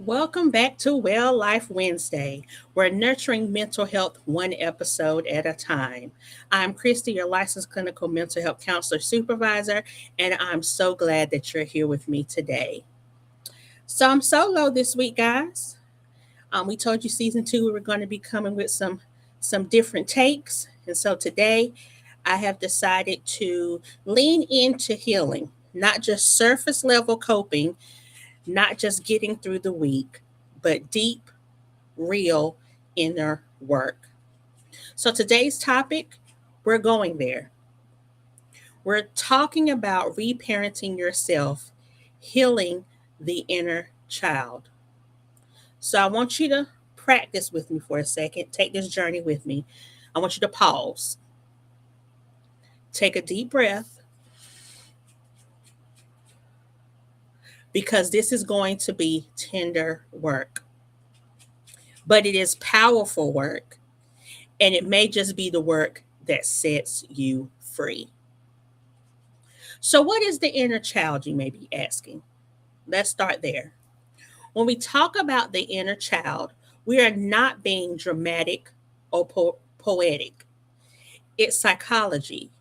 Welcome back to Well Life Wednesday. We're nurturing mental health one episode at a time. I'm Cristy, your licensed clinical mental health counselor supervisor, and I'm so glad that you're here with me today. So I'm solo this week, guys. We told you season two we were going to be coming with some different takes, and so today I have decided to lean into healing, not just surface level coping, not just getting through the week, but deep, real inner work. So today's topic, we're going there. We're talking about reparenting yourself, healing the inner child. So I want you to practice with me for a second. Take this journey with me. I want you to pause. Take a deep breath because this is going to be tender work. But it is powerful work, and it may just be the work that sets you free. So, what is the inner child, you may be asking? Let's start there. When we talk about the inner child, we are not being dramatic or poetic. It's psychology.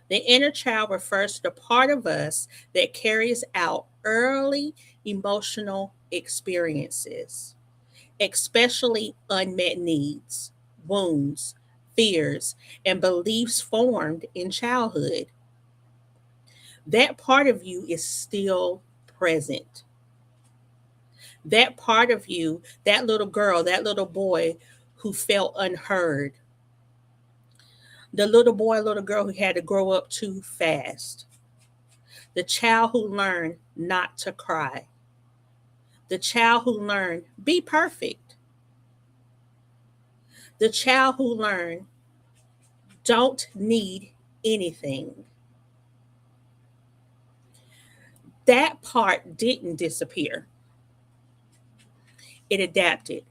The inner child refers to the part of us that carries out early emotional experiences, especially unmet needs, wounds, fears, and beliefs formed in childhood. That part of you is still present. That part of you, that little girl, that little boy who felt unheard, the little boy, little girl who had to grow up too fast, the child who learned not to cry, the child who learned be perfect, the child who learned don't need anything. That part didn't disappear. It adapted.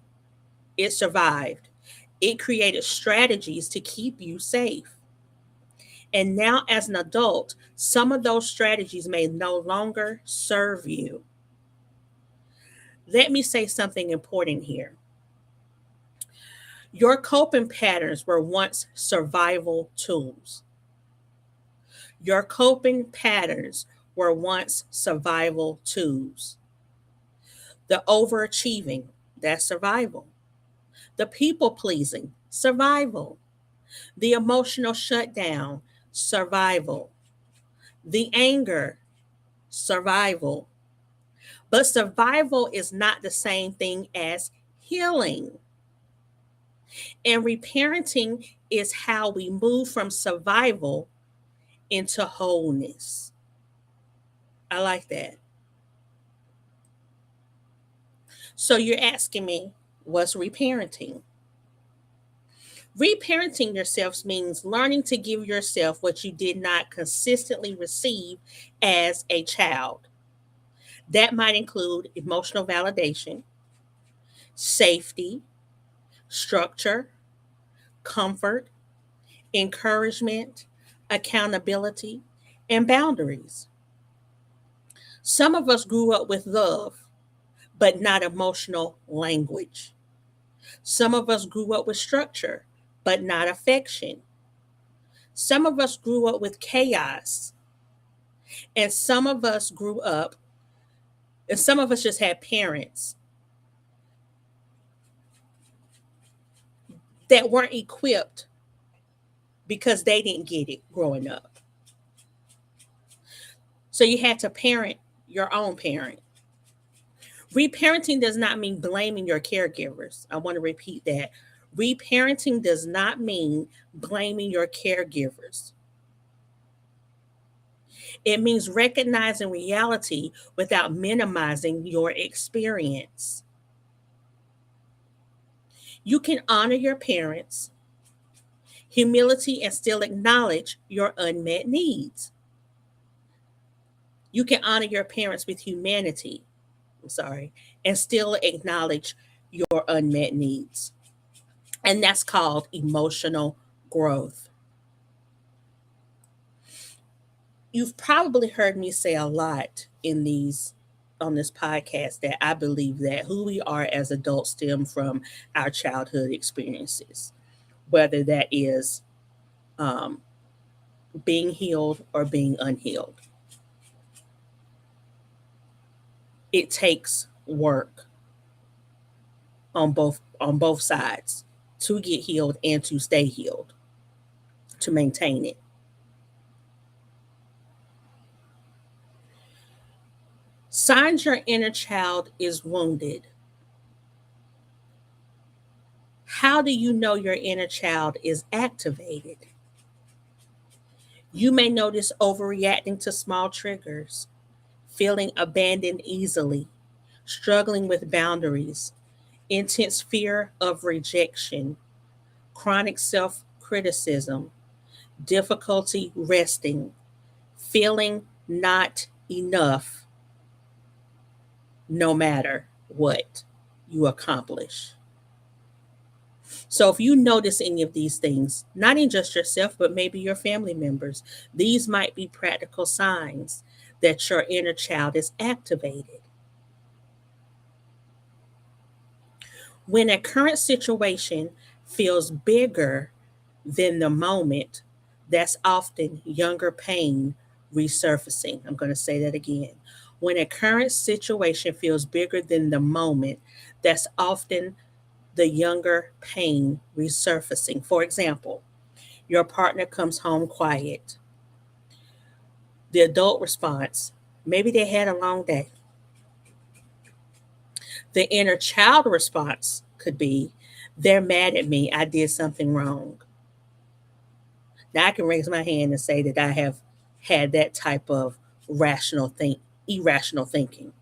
It survived. It created strategies to keep you safe. And now, as an adult, some of those strategies may no longer serve you. Let me say something important here. Your coping patterns were once survival tools. Your coping patterns were once survival tools. The overachieving, that's survival. The people pleasing, survival. The emotional shutdown, survival. The anger, survival. But survival is not the same thing as healing. And reparenting is how we move from survival into wholeness. I like that. So you're asking me, what's reparenting? Reparenting yourself means learning to give yourself what you did not consistently receive as a child. That might include emotional validation, safety, structure, comfort, encouragement, accountability, and boundaries. Some of us grew up with love, but not emotional language. Some of us grew up with structure, but not affection. Some of us grew up with chaos, and some of us just had parents that weren't equipped because they didn't get it growing up. So you had to parent your own parent. Reparenting does not mean blaming your caregivers. I want to repeat that. Reparenting does not mean blaming your caregivers. It means recognizing reality without minimizing your experience. You can honor your parents, humility, and still acknowledge your unmet needs. You can honor your parents with humanity, and still acknowledge your unmet needs. And that's called emotional growth. You've probably heard me say a lot in these on this podcast that I believe that who we are as adults stem from our childhood experiences, whether that is um, being healed or being unhealed. It takes work on both sides to get healed and to stay healed, to maintain it. Signs your inner child is wounded. How do you know your inner child is activated? You may notice overreacting to small triggers, feeling abandoned easily, struggling with boundaries, intense fear of rejection, chronic self criticism, difficulty resting, feeling not enough no matter what you accomplish. So, if you notice any of these things, not in just yourself, but maybe your family members, these might be practical signs that your inner child is activated. When a current situation feels bigger than the moment, that's often younger pain resurfacing. I'm going to say that again. When a current situation feels bigger than the moment, that's often the younger pain resurfacing. For example, your partner comes home quiet. The adult response, maybe they had a long day. The inner child response could be, they're mad at me. I did something wrong. Now I can raise my hand and say that I have had that type of irrational thinking.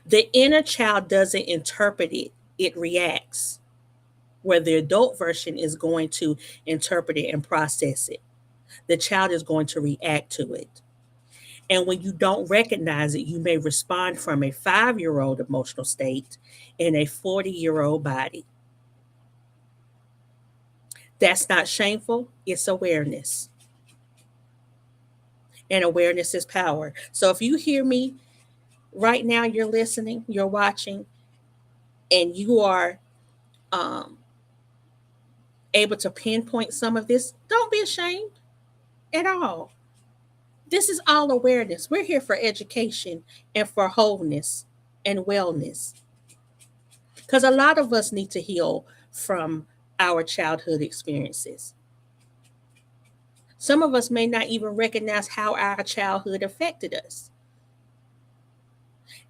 The inner child doesn't interpret it, it reacts, where the adult version is going to interpret it and process it. The child is going to react to it. And when you don't recognize it, you may respond from a 5-year old emotional state in a 40-year-old body. That's not shameful, it's awareness. And awareness is power. So if you hear me right now, you're listening, you're watching, and you are um, able to pinpoint some of this, don't be ashamed at all. This is all awareness. We're here for education and for wholeness and wellness. Because a lot of us need to heal from our childhood experiences. Some of us may not even recognize how our childhood affected us.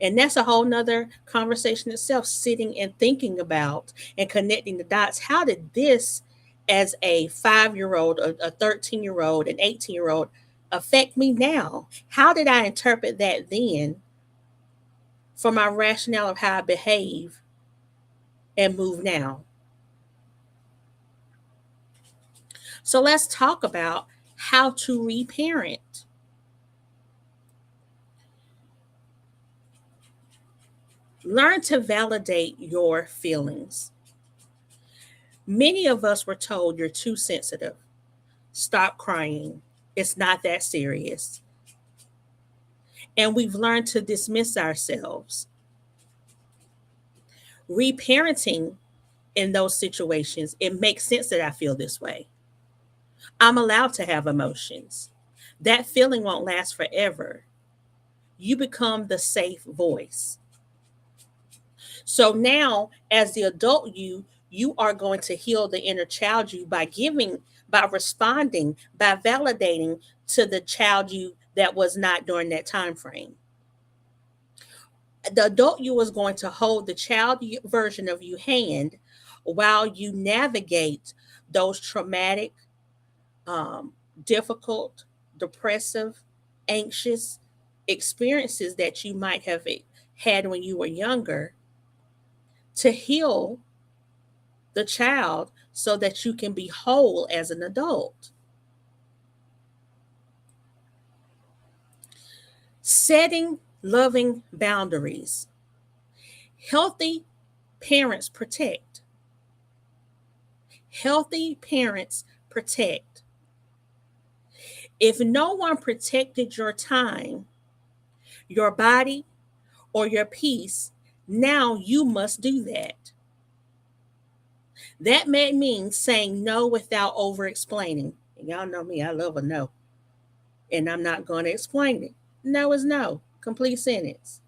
And that's a whole nother conversation itself, sitting and thinking about and connecting the dots. How did this, as a 5-year old, a 13-year old, an 18-year old, affect me now? How did I interpret that then for my rationale of how I behave and move now? So let's talk about how to reparent. Learn to validate your feelings. Many of us were told you're too sensitive. Stop crying. It's not that serious. And we've learned to dismiss ourselves. Reparenting in those situations, it makes sense that I feel this way. I'm allowed to have emotions. That feeling won't last forever. You become the safe voice. So now, as the adult you are going to heal the inner child you by giving, by responding, by validating to the child you that was not during that time frame. The adult you is going to hold the child version of you hand while you navigate those traumatic, um, difficult, depressive, anxious experiences that you might have had when you were younger, to heal the child so that you can be whole as an adult. Setting loving boundaries. Healthy parents protect. Healthy parents protect. If no one protected your time, your body, or your peace, now you must do that. That may mean saying no without over explaining. And y'all know me, I love a no. And I'm not going to explain it. No is no. Complete sentence.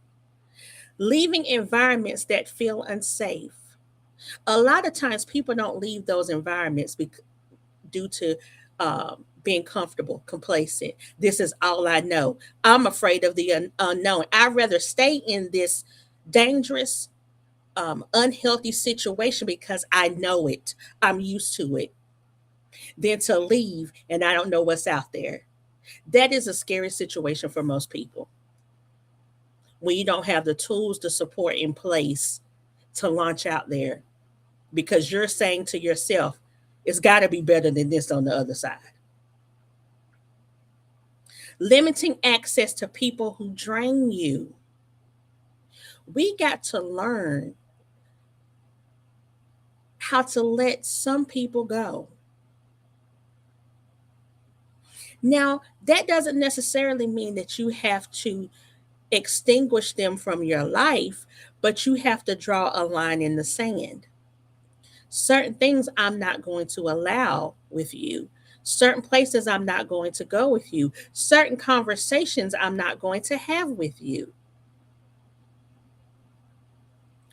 Leaving environments that feel unsafe. A lot of times people don't leave those environments due to being comfortable, complacent. This is all I know. I'm afraid of the unknown. I'd rather stay in this dangerous, unhealthy situation because I know it. I'm used to it, than to leave and I don't know what's out there. That is a scary situation for most people when you don't have the tools, the support in place to launch out there because you're saying to yourself, it's got to be better than this on the other side. Limiting access to people who drain you. We got to learn how to let some people go. Now, that doesn't necessarily mean that you have to extinguish them from your life, but you have to draw a line in the sand. Certain things I'm not going to allow with you. Certain places I'm not going to go with you. Certain conversations I'm not going to have with you.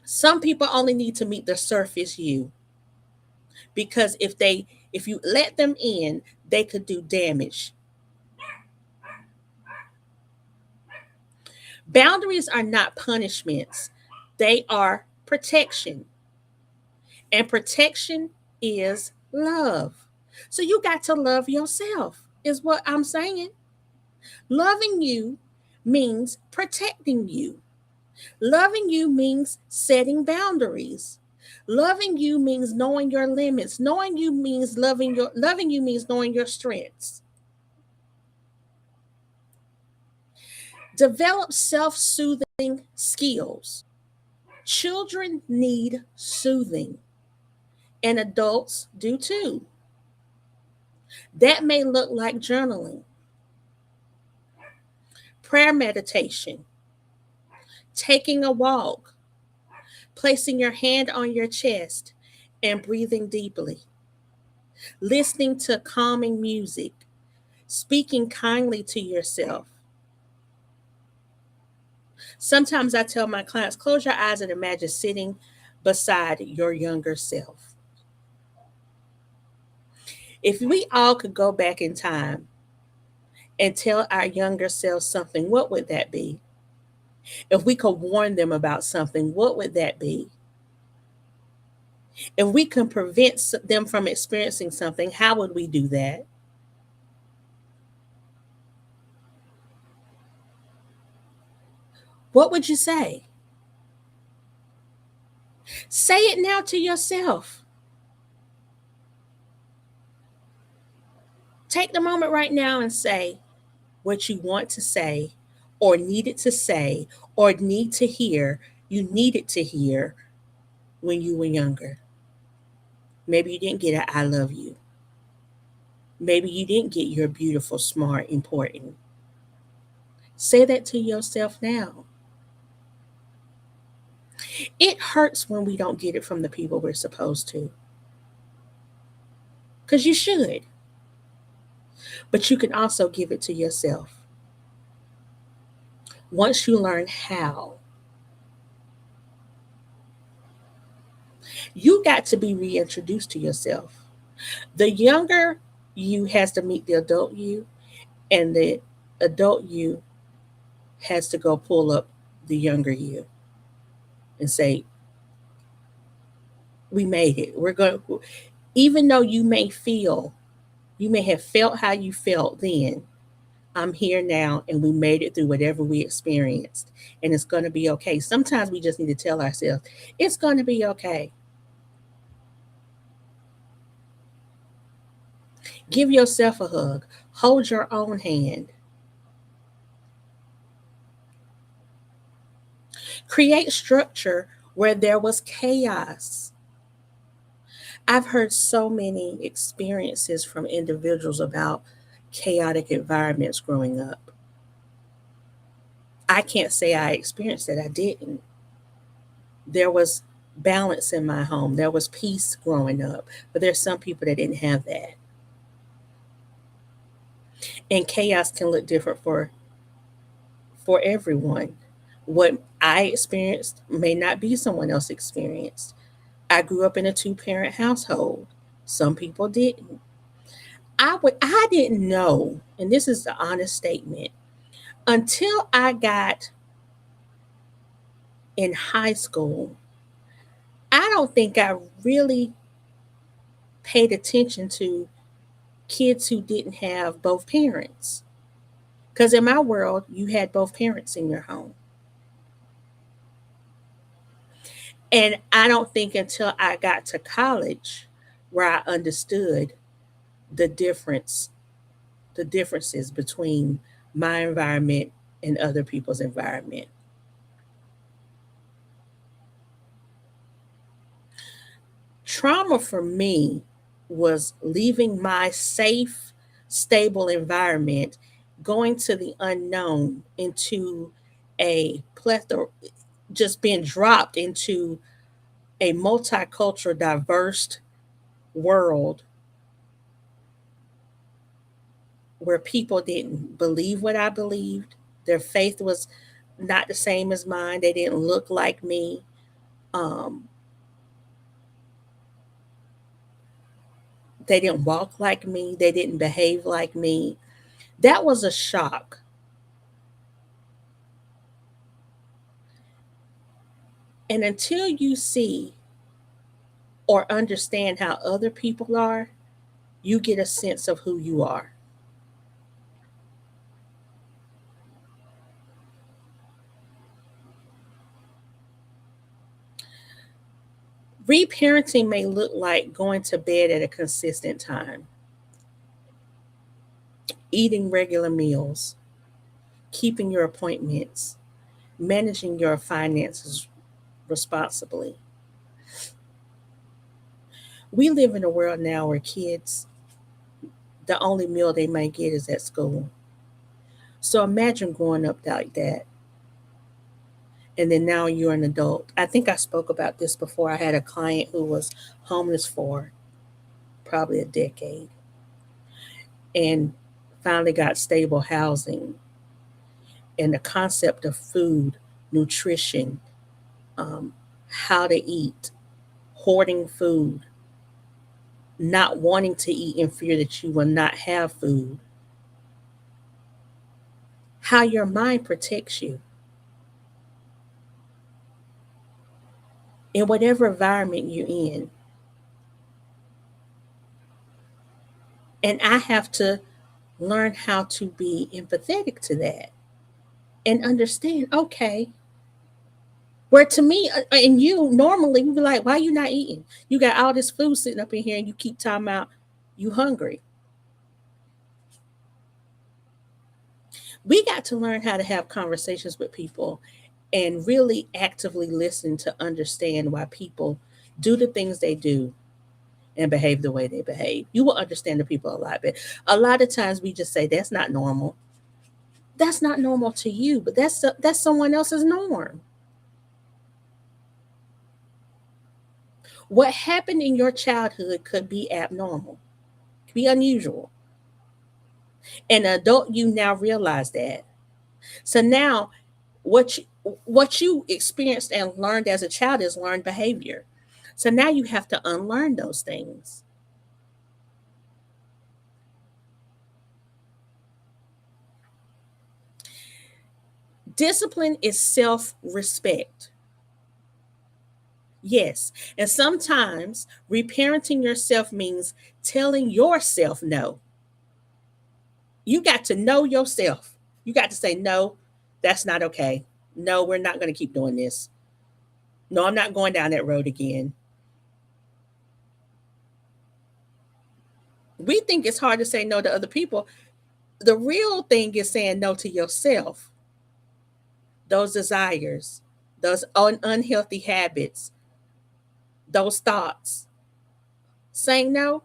Some people only need to meet the surface you because if you let them in, they could do damage. Boundaries are not punishments. They are protection. And protection is love. So you got to love yourself, is what I'm saying. Loving you means protecting you. Loving you means setting boundaries. Loving you means knowing your limits. Loving you means knowing your strengths. Develop self-soothing skills. Children need soothing, and adults do too. That may look like journaling, prayer meditation, taking a walk, placing your hand on your chest and breathing deeply, listening to calming music, speaking kindly to yourself. Sometimes I tell my clients, close your eyes and imagine sitting beside your younger self. If we all could go back in time and tell our younger selves something, what would that be? If we could warn them about something, what would that be? If we can prevent them from experiencing something, how would we do that? What would you say? Say it now to yourself. Take the moment right now and say what you want to say, or needed to say, or need to hear, you needed to hear when you were younger. Maybe you didn't get a I love you. Maybe you didn't get you're beautiful, smart, important. Say that to yourself now. It hurts when we don't get it from the people we're supposed to, because you should, but you can also give it to yourself. Once you learn how, you got to be reintroduced to yourself. The younger you has to meet the adult you, and the adult you has to go pull up the younger you and say, we made it. We're going to, even though you may have felt how you felt then, I'm here now and we made it through whatever we experienced. And it's going to be okay. Sometimes we just need to tell ourselves, it's going to be okay. Give yourself a hug. Hold your own hand. Create structure where there was chaos. I've heard so many experiences from individuals about chaotic environments growing up. I can't say I experienced it. I didn't. There was balance in my home. There was peace growing up. But there's some people that didn't have that. And chaos can look different for everyone. What I experienced may not be someone else experienced. I grew up in a two-parent household. Some people didn't. I didn't know, and this is the honest statement, until I got in high school, I don't think I really paid attention to kids who didn't have both parents. Because in my world, you had both parents in your home. And I don't think until I got to college where I understood the difference, the differences between my environment and other people's environment. Trauma for me was leaving my safe, stable environment, going to the unknown, into a plethora, just being dropped into a multicultural, diverse world where people didn't believe what I believed. Their faith was not the same as mine. They didn't look like me. Um, they didn't walk like me. They didn't behave like me. That was a shock. And until you see or understand how other people are, you get a sense of who you are. Reparenting may look like going to bed at a consistent time, eating regular meals, keeping your appointments, managing your finances responsibly. We live in a world now where kids, the only meal they might get is at school. So imagine growing up like that. And then now you're an adult. I think I spoke about this before. I had a client who was homeless for probably a decade and finally got stable housing. And the concept of food, nutrition, how to eat, hoarding food, not wanting to eat in fear that you will not have food, how your mind protects you in whatever environment you're in. And I have to learn how to be empathetic to that and understand, okay, where to me and you normally we be like, why you not eating? You got all this food sitting up in here and you keep talking about you hungry. We got to learn how to have conversations with people and really actively listen to understand why people do the things they do and behave the way they behave. You will understand the people a lot better. A lot of times we just say that's not normal. That's not normal to you, but that's someone else's norm. What happened in your childhood could be abnormal, could be unusual. An adult, you now realize that. So now what you, what you experienced and learned as a child is learned behavior. So now you have to unlearn those things. Discipline is self-respect. Yes. And sometimes reparenting yourself means telling yourself no. You got to know yourself. You got to say, no, that's not okay. No, we're not going to keep doing this. No, I'm not going down that road again. We think it's hard to say no to other people. The real thing is saying no to yourself, those desires, those unhealthy habits, those thoughts. Saying no,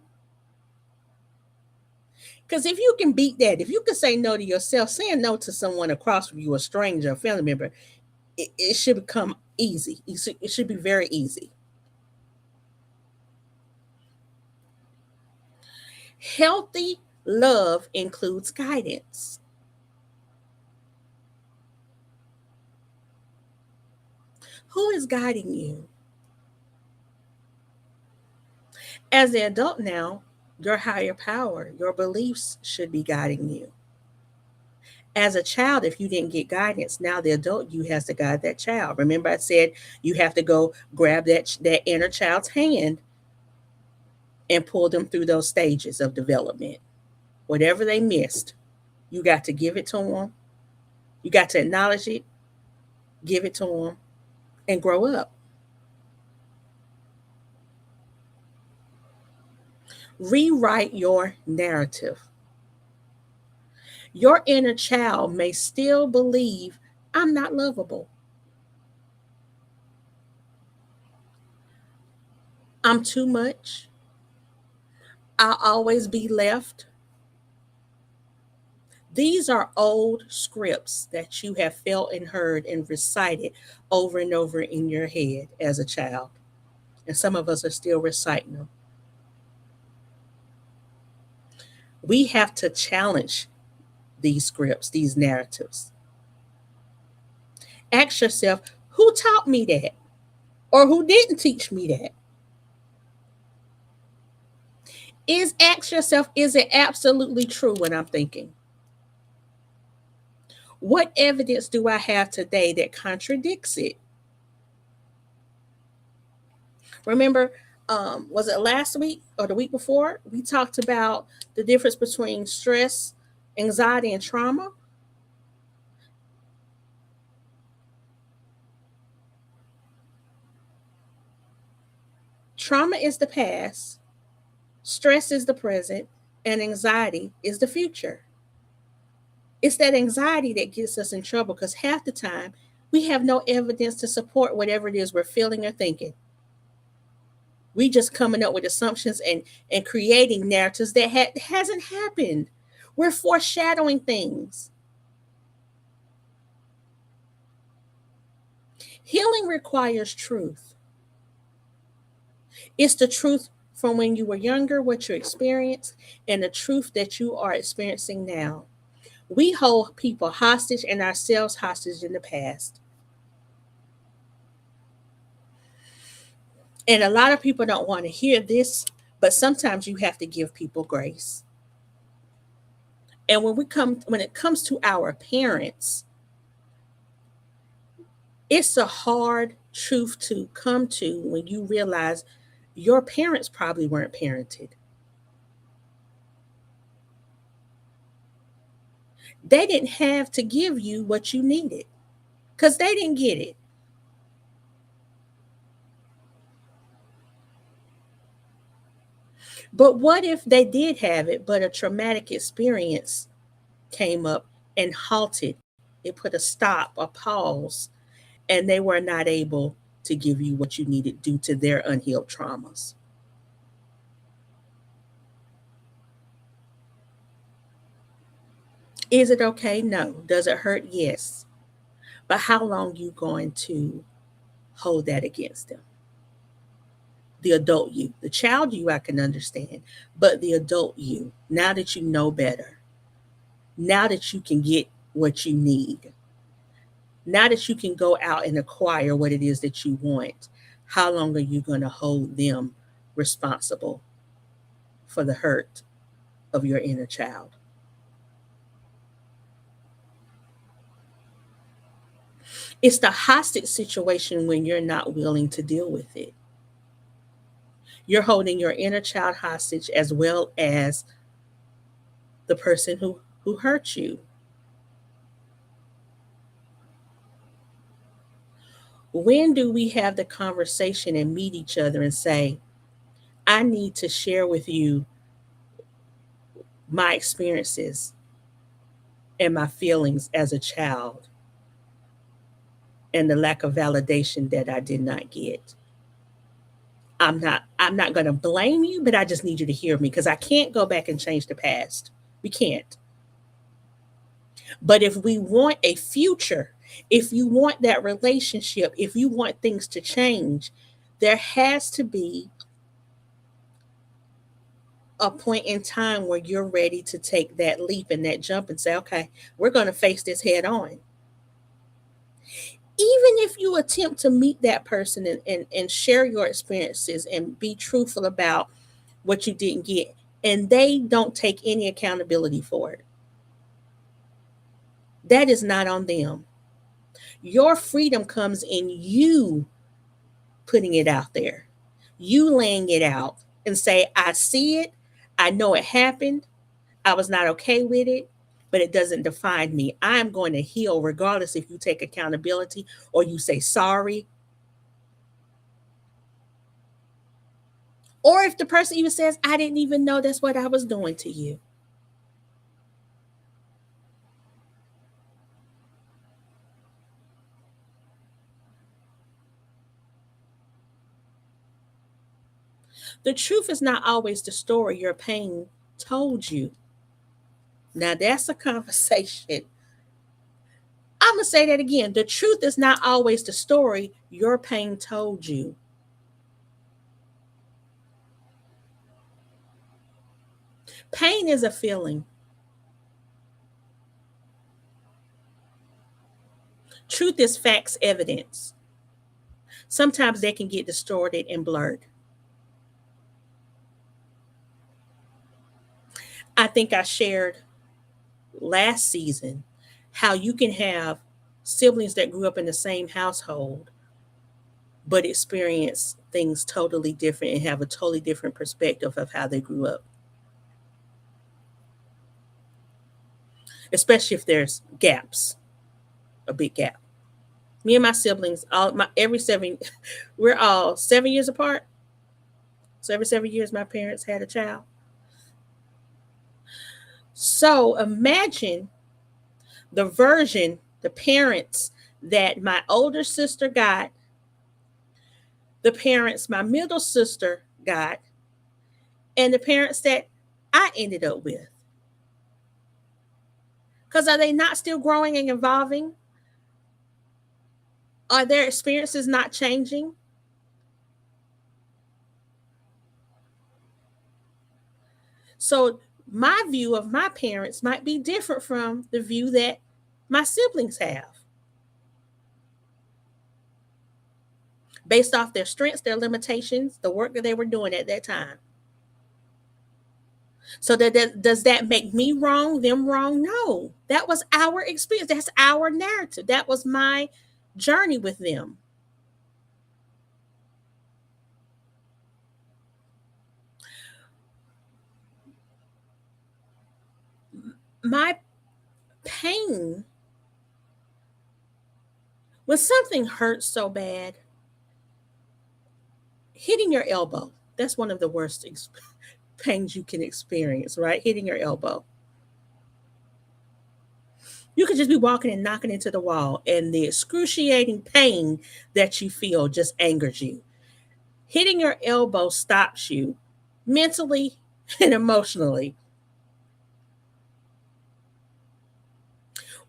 Because if you can beat that, if you can say no to yourself, saying no to someone across from you, a stranger, a family member, it should become easy. It should be very easy. Healthy love includes guidance. Who is guiding you? As an adult now, your higher power, your beliefs should be guiding you. As a child, if you didn't get guidance, now the adult you has to guide that child. Remember, I said you have to go grab that inner child's hand and pull them through those stages of development. Whatever they missed, you got to give it to them. You got to acknowledge it, give it to them, and grow up. Rewrite your narrative. Your inner child may still believe I'm not lovable. I'm too much. I'll always be left. These are old scripts that you have felt and heard and recited over and over in your head as a child. And some of us are still reciting them. We have to challenge these scripts, these narratives. Ask yourself, who taught me that? Or who didn't teach me that? Ask yourself, is it absolutely true what I'm thinking? What evidence do I have today that contradicts it? Remember, was it last week or the week before? We talked about the difference between stress, anxiety, and trauma. Trauma is the past, stress is the present, and anxiety is the future. It's that anxiety that gets us in trouble because half the time we have no evidence to support whatever it is we're feeling or thinking. We just coming up with assumptions and creating narratives that hasn't happened. We're foreshadowing things. Healing requires truth. It's the truth from when you were younger, what you experienced, and the truth that you are experiencing now. We hold people hostage and ourselves hostage in the past. And a lot of people don't want to hear this, but sometimes you have to give people grace. And when it comes to our parents, it's a hard truth to come to when you realize your parents probably weren't parented. They didn't have to give you what you needed because they didn't get it. But what if they did have it, but a traumatic experience came up and halted? It put a stop, a pause, and they were not able to give you what you needed due to their unhealed traumas. Is it okay? No. Does it hurt? Yes. But how long you going to hold that against them? The adult you, the child you, I can understand, but the adult you, now that you know better, now that you can get what you need, now that you can go out and acquire what it is that you want, how long are you going to hold them responsible for the hurt of your inner child? It's the hostage situation when you're not willing to deal with it. You're holding your inner child hostage as well as the person who hurt you. When do we have the conversation and meet each other and say, I need to share with you my experiences and my feelings as a child and the lack of validation that I did not get? I'm not going to blame you, but I just need you to hear me because I can't go back and change the past. We can't. But if we want a future, if you want that relationship, if you want things to change, there has to be a point in time where you're ready to take that leap and that jump and say, okay, we're going to face this head on. Even if you attempt to meet that person and share your experiences and be truthful about what you didn't get, and they don't take any accountability for it, that is not on them. Your freedom comes in you putting it out there, you laying it out and say, I see it, I know it happened, I was not okay with it, but it doesn't define me. I'm going to heal regardless if you take accountability or you say sorry. Or if the person even says, I didn't even know that's what I was doing to you. The truth is not always the story your pain told you. Now, that's a conversation. I'm going to say that again. The truth is not always the story your pain told you. Pain is a feeling. Truth is facts, evidence. Sometimes they can get distorted and blurred. I think I shared last season how you can have siblings that grew up in the same household but experience things totally different and have a totally different perspective of how they grew up, especially if there's gaps, a big gap. Me and my siblings, all my every 7, we're all 7 years apart. So every 7 years, my parents had a child. So imagine the parents that my older sister got, the parents my middle sister got, and the parents that I ended up with. Because are they not still growing and evolving? Are their experiences not changing? So my view of my parents might be different from the view that my siblings have, based off their strengths, their limitations, the work that they were doing at that time. So does that make me wrong, them wrong? No. That was our experience. That's our narrative. That was my journey with them. My pain, when something hurts so bad, hitting your elbow, that's one of the worst pains you can experience, right? Hitting your elbow. You could just be walking and knocking into the wall, and the excruciating pain that you feel just angers you. Hitting your elbow stops you mentally and emotionally.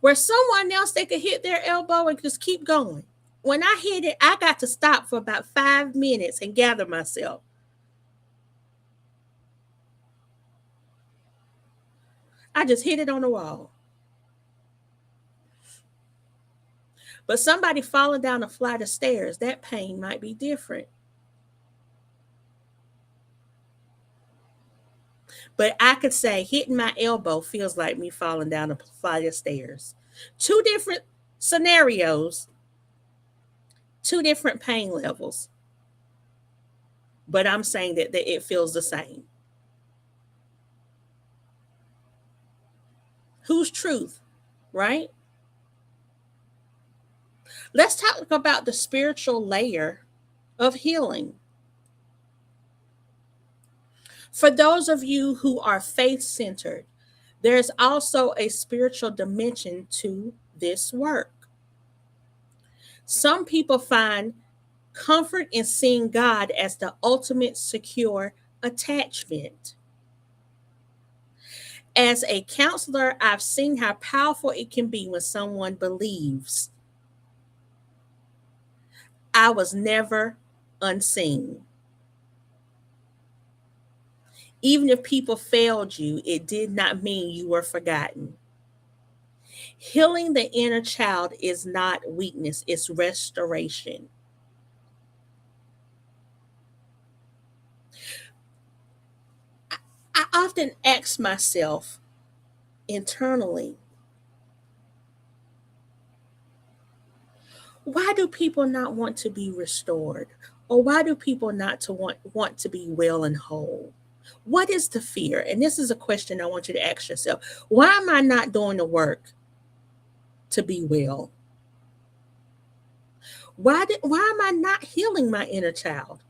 Where someone else, they could hit their elbow and just keep going. When I hit it, I got to stop for about 5 minutes and gather myself. I just hit it on the wall. But somebody falling down a flight of stairs, that pain might be different. But I could say hitting my elbow feels like me falling down a flight of stairs. Two different scenarios, two different pain levels. But I'm saying that it feels the same. Whose truth, right? Let's talk about the spiritual layer of healing. For those of you who are faith centered, there's also a spiritual dimension to this work. Some people find comfort in seeing God as the ultimate secure attachment. As a counselor, I've seen how powerful it can be when someone believes I was never unseen. Even if people failed you, it did not mean you were forgotten. Healing the inner child is not weakness, it's restoration. I often ask myself internally, why do people not want to be restored? Or why do people not to want to be well and whole? What is the fear? And this is a question I want you to ask yourself. Why am I not doing the work to be well? Why am I not healing my inner child?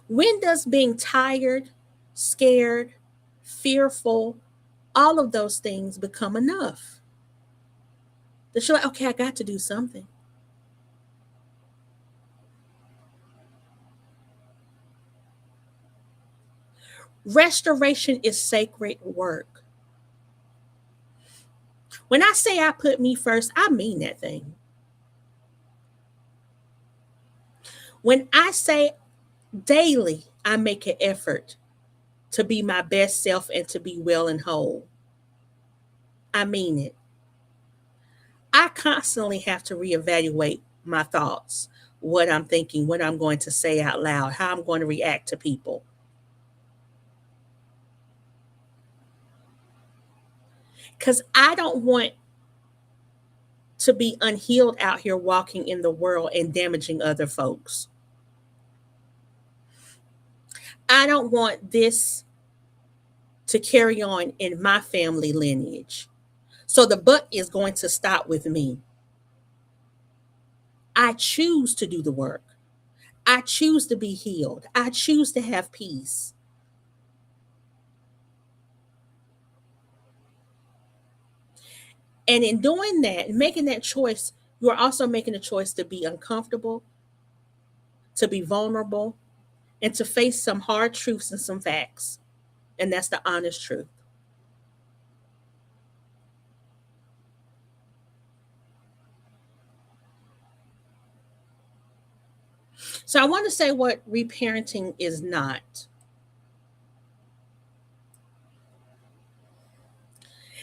When does being tired, scared, fearful, all of those things become enough? That you're like, okay, I got to do something. Restoration is sacred work. When I say I put me first, I mean that thing. When I say daily, I make an effort to be my best self and to be well and whole, I mean it. I constantly have to reevaluate my thoughts, what I'm thinking, what I'm going to say out loud, how I'm going to react to people. Because I don't want to be unhealed out here walking in the world and damaging other folks. I don't want this to carry on in my family lineage. So the buck is going to stop with me. I choose to do the work. I choose to be healed. I choose to have peace. And in doing that, making that choice, you are also making a choice to be uncomfortable, to be vulnerable, and to face some hard truths and some facts. And that's the honest truth. So I want to say what reparenting is not.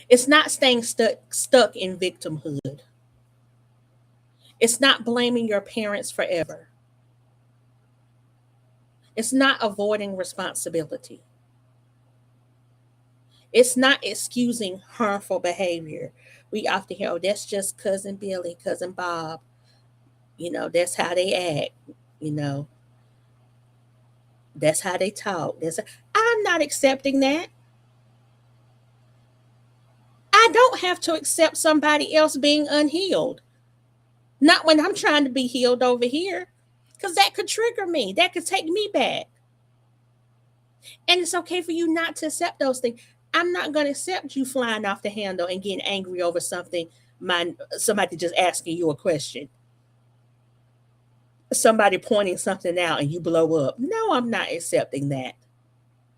It's not staying stuck in victimhood. It's not blaming your parents forever. It's not avoiding responsibility. It's not excusing harmful behavior. We often hear, oh, that's just cousin Billy, cousin Bob. That's how they act. You know, that's how they talk. I'm not accepting that. I don't have to accept somebody else being unhealed. Not when I'm trying to be healed over here, because that could trigger me. That could take me back. And it's okay for you not to accept those things. I'm not going to accept you flying off the handle and getting angry over something. Somebody just asking you a question, somebody pointing something out, and you blow up. No, I'm not accepting that.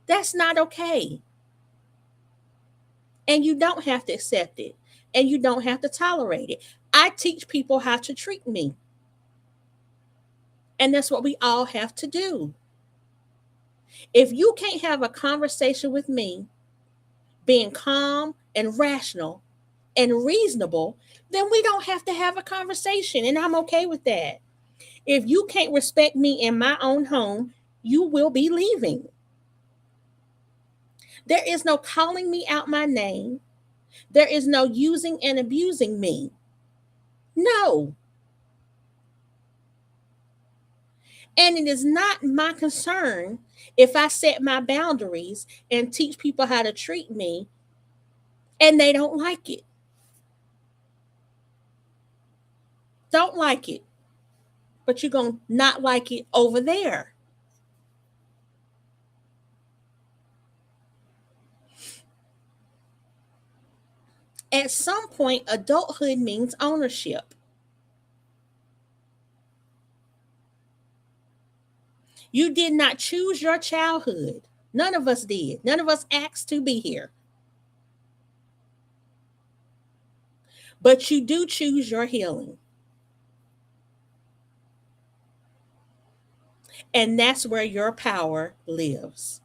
That's not okay. And you don't have to accept it, and you don't have to tolerate it. I teach people how to treat me, and that's what we all have to do. If you can't have a conversation with me being calm and rational and reasonable, then we don't have to have a conversation. And I'm okay with that. If you can't respect me in my own home, you will be leaving. There is no calling me out my name. There is no using and abusing me. No. And it is not my concern if I set my boundaries and teach people how to treat me and they don't like it. Don't like it. But you're going to not like it over there. At some point, adulthood means ownership. You did not choose your childhood. None of us did. None of us asked to be here. But you do choose your healing. And that's where your power lives.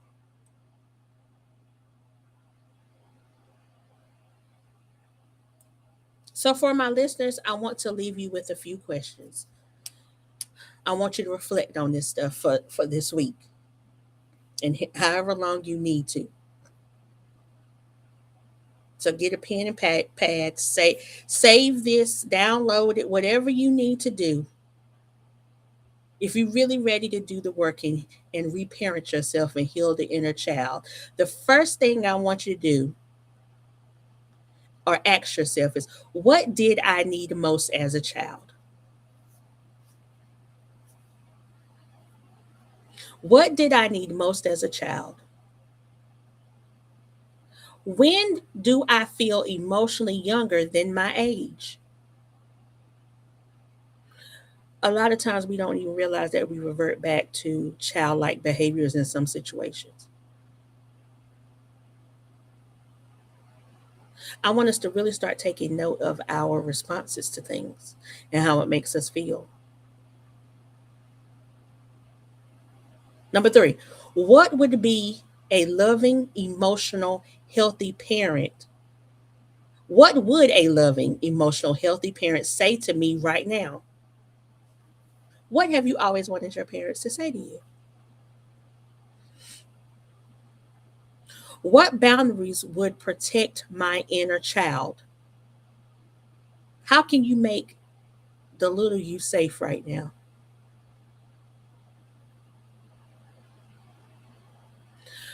So, for my listeners, I want to leave you with a few questions. I want you to reflect on this stuff for this week and however long you need to. So, get a pen and pad, save this, download it, whatever you need to do. If you're really ready to do the work and reparent yourself and heal the inner child, the first thing I want you to do or ask yourself is, what did I need most as a child? What did I need most as a child? When do I feel emotionally younger than my age? A lot of times we don't even realize that we revert back to childlike behaviors in some situations. I want us to really start taking note of our responses to things and how it makes us feel. Number three, what would be a loving, emotional, healthy parent? What would a loving, emotional, healthy parent say to me right now? What have you always wanted your parents to say to you? What boundaries would protect my inner child? How can you make the little you safe right now?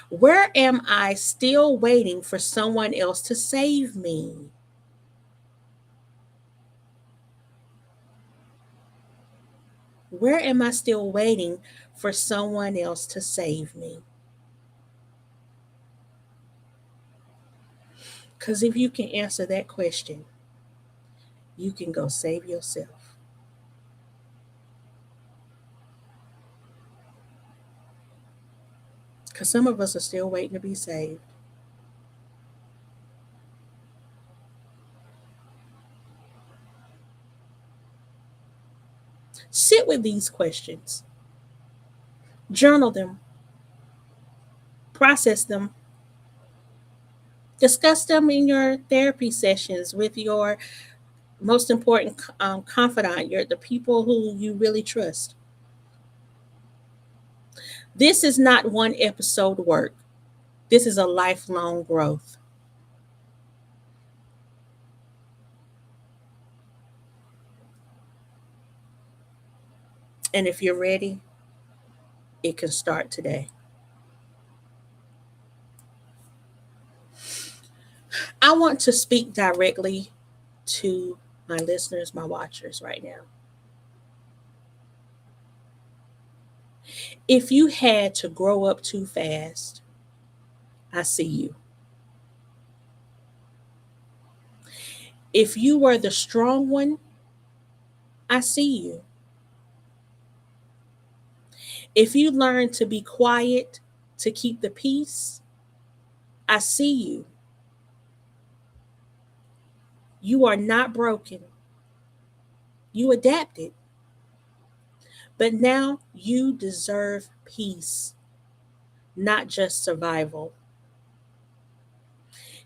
Where am I still waiting for someone else to save me? Where am I still waiting for someone else to save me? Because if you can answer that question, you can go save yourself. Because some of us are still waiting to be saved. Sit with these questions, journal them, process them, discuss them in your therapy sessions with your most important confidant, the people who you really trust. This is not one episode work. This is a lifelong growth. And if you're ready, it can start today. I want to speak directly to my listeners, my watchers right now. If you had to grow up too fast, I see you. If you were the strong one, I see you. If you learn to be quiet to keep the peace, I see you. You are not broken. You adapted. But now you deserve peace, not just survival.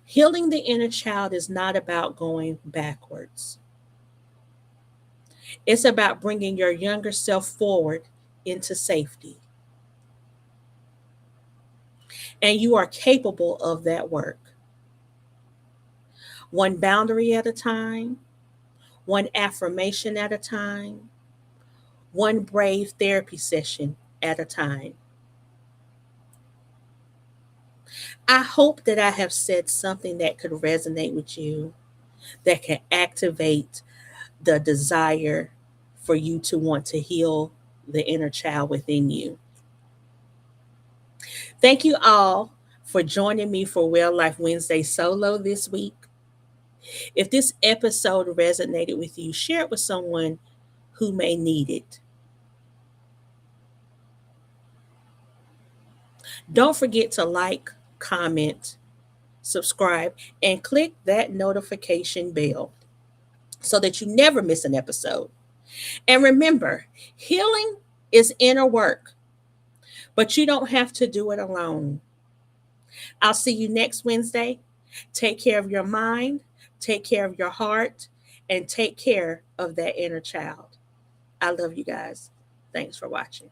Healing the inner child is not about going backwards, it's about bringing your younger self forward into safety. And you are capable of that work. One boundary at a time, one affirmation at a time, one brave therapy session at a time. I hope that I have said something that could resonate with you, that can activate the desire for you to want to heal the inner child within you. Thank you all for joining me for Well Life Wednesday solo this week. If this episode resonated with you, share it with someone who may need it. Don't forget to like, comment, subscribe, and click that notification bell so that you never miss an episode. And remember, healing is inner work, but you don't have to do it alone. I'll see you next Wednesday. Take care of your mind, take care of your heart, and take care of that inner child. I love you guys. Thanks for watching.